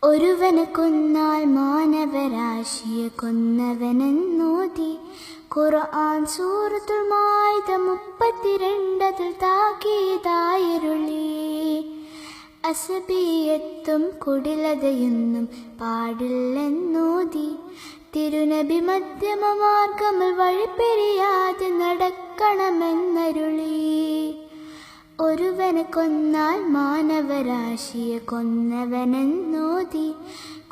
ഒരുവന് കൊന്നാൽ മാനവരാശിയെ കൊന്നവനെന്നോതി ഖുർആൻ സൂറത്തുൽ മാഇദ 32 താക്കീതായരുളി. അസബിയത്തും കുടിലതയൊന്നും പാടില്ലെന്നോതി തിരുനബി മധ്യമമാർഗമിൽ വഴിപിരിയാതെ നടക്കണമെന്നരുളി. ഒരുവന് കൊന്നാൽ മാനവരാശിയെ കൊന്നവനെന്നോതി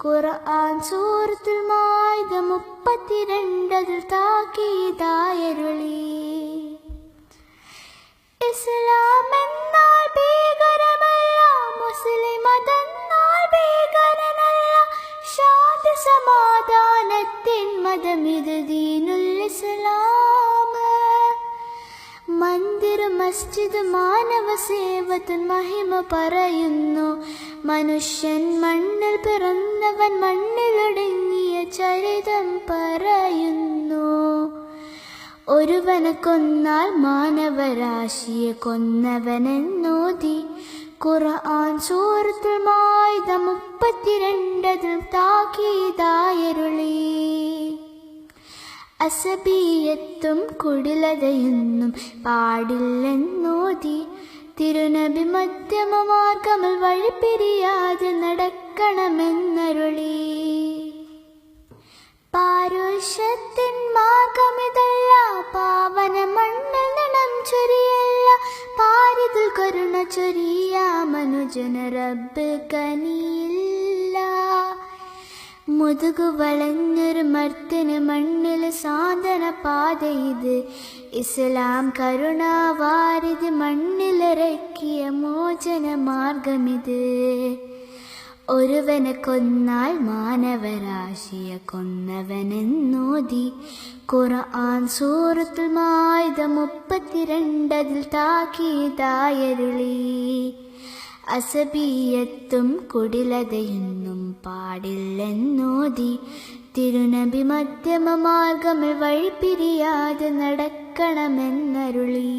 ഖുർആൻ സൂറത്തുൽ മാഇദ 32 താക്കീതായരുളി. ഇസ്ലാം എന്നാൽ ഭീകരമല്ല, മുസ്ലിം അതെന്നാൽ ഭീകരനല്ല. ശാന്തി സമാധാനത്തിൻ മതമിത് ദീനുൽ ഇസ്ലാം. മന്ദിർ മസ്ജിദ് മാനവ സേവത്തിൻ മഹിമ പറയുന്നു. മനുഷ്യൻ മണ്ണിൽ പിറന്നവൻ മണ്ണിലടങ്ങിയ ചരിതം പറയുന്നു. ഒരുവന് കൊന്നാൽ മാനവരാശിയെ കൊന്നവനെന്നോതി ഖുർആൻ സൂറത്തുൽ മാഇദ 32 താക്കീതായരുളി. അസബിയത്തും കുടിലതയൊന്നും പാടില്ലെന്നോതി തിരുനബി മധ്യമമാർഗമിൽ വഴിപിരിയാതെ നടക്കണമെന്നരുളി. പാരുഷത്തിൻ മാർഗമിതല്ല, പാവന മണ്ണിൽ നിണം ചൊരിയല്ല. പാരിതിൽ കരുണ ചൊരിയ മനുജന റബ്ബ് കനിയില്ല. മുതുകു വളഞ്ഞൊരു മർത്തിന് മണ്ണിൽ സാന്ത്വന പാത ഇത്. ഇസ്ലാം കരുണാവാരിത് മണ്ണിലിറക്കിയ മോചന മാർഗമിത്. ഒരുവനെ കൊന്നാൽ മാനവരാശിയെ കൊന്നവനെന്നോതി ഖുർആൻ സൂറത്തുൽ മാഇദ 32 താക്കീതായരുളി. അസബിയത്തും കുടിലതയൊന്നും പാടില്ലെന്നോതി തിരുനബി മധ്യമമാർഗമിൽ വഴിപിരിയാതെ നടക്കണമെന്നരുളി.